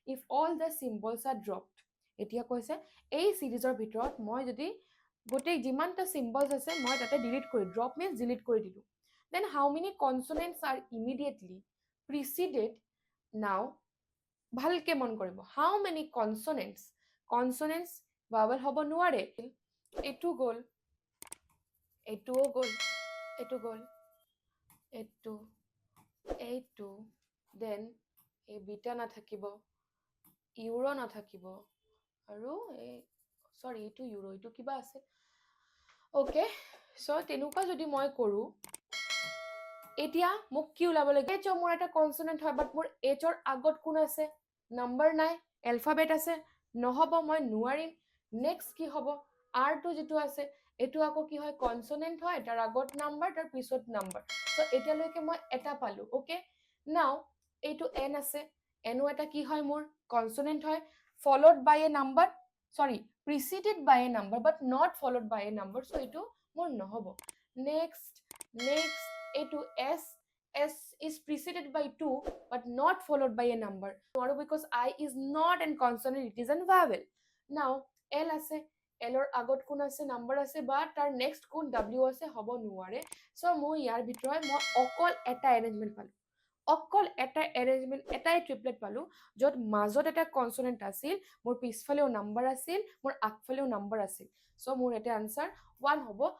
if all the symbols are dropped. এতিয়া কৈছে এই সিৰিজৰ ভিতৰত মই যদি গোটেই যিমানটা symbols আছে মই তাতে delete কৰি drop means delete কৰি দিলো then how many consonants are immediately preceded now ভালকে মন কৰিব how many consonants vowel হ'ব নোৱাৰে এইটো গ'ল এইটোও গ'ল এইটো গ'ল এইটো then এই বিটা নাথাকিব ইউৰো নাথাকিব আৰু এই সৰি এইটো ইউৰো এইটো কিবা আছে ওকে সো তেনেকুৱা যদি মই কৰো এতিয়া মোক কি ওলাব লাগে এইচ মোৰ এটা কনসোনেন্ট হয় বাট মোৰ এইচৰ আগত কোন আছে নাম্বাৰ নাই এলফাবেট আছে নহব মই নোৱাৰিম নেক্সট কি হ'ব আৰ টো যেটো আছে এটো আকৌ কি হয় কনসোনেন্ট হয় তাৰ আগত নাম্বাৰ তাৰ পিছত নাম্বাৰ সো এতিয়ালৈকে মই এটা পালো ওকে নাও এইটো এন আছে এনো এটা কি হয় মোৰ কনসোনেন্ট হয় followed by a number sorry preceded by a number but not followed by a number so etu mor nohobo next a2 s is preceded by 2 but not followed by a number or because I is not an consonant it is an vowel now l ase l or agot kun ase number ase but tar next kun w ase hobo nuare so moi yar bhitor moi okol eta arrangement palu অকল এটা arrangement এটাই ট্ৰিপলেট পালো যত মাজত এটা consonant আছিল মোৰ পিছফালেও নাম্বাৰ আছিল মোৰ আগফালেও নাম্বাৰ আছিল সো মোৰ এটা আনসাৰ 1 হ'ব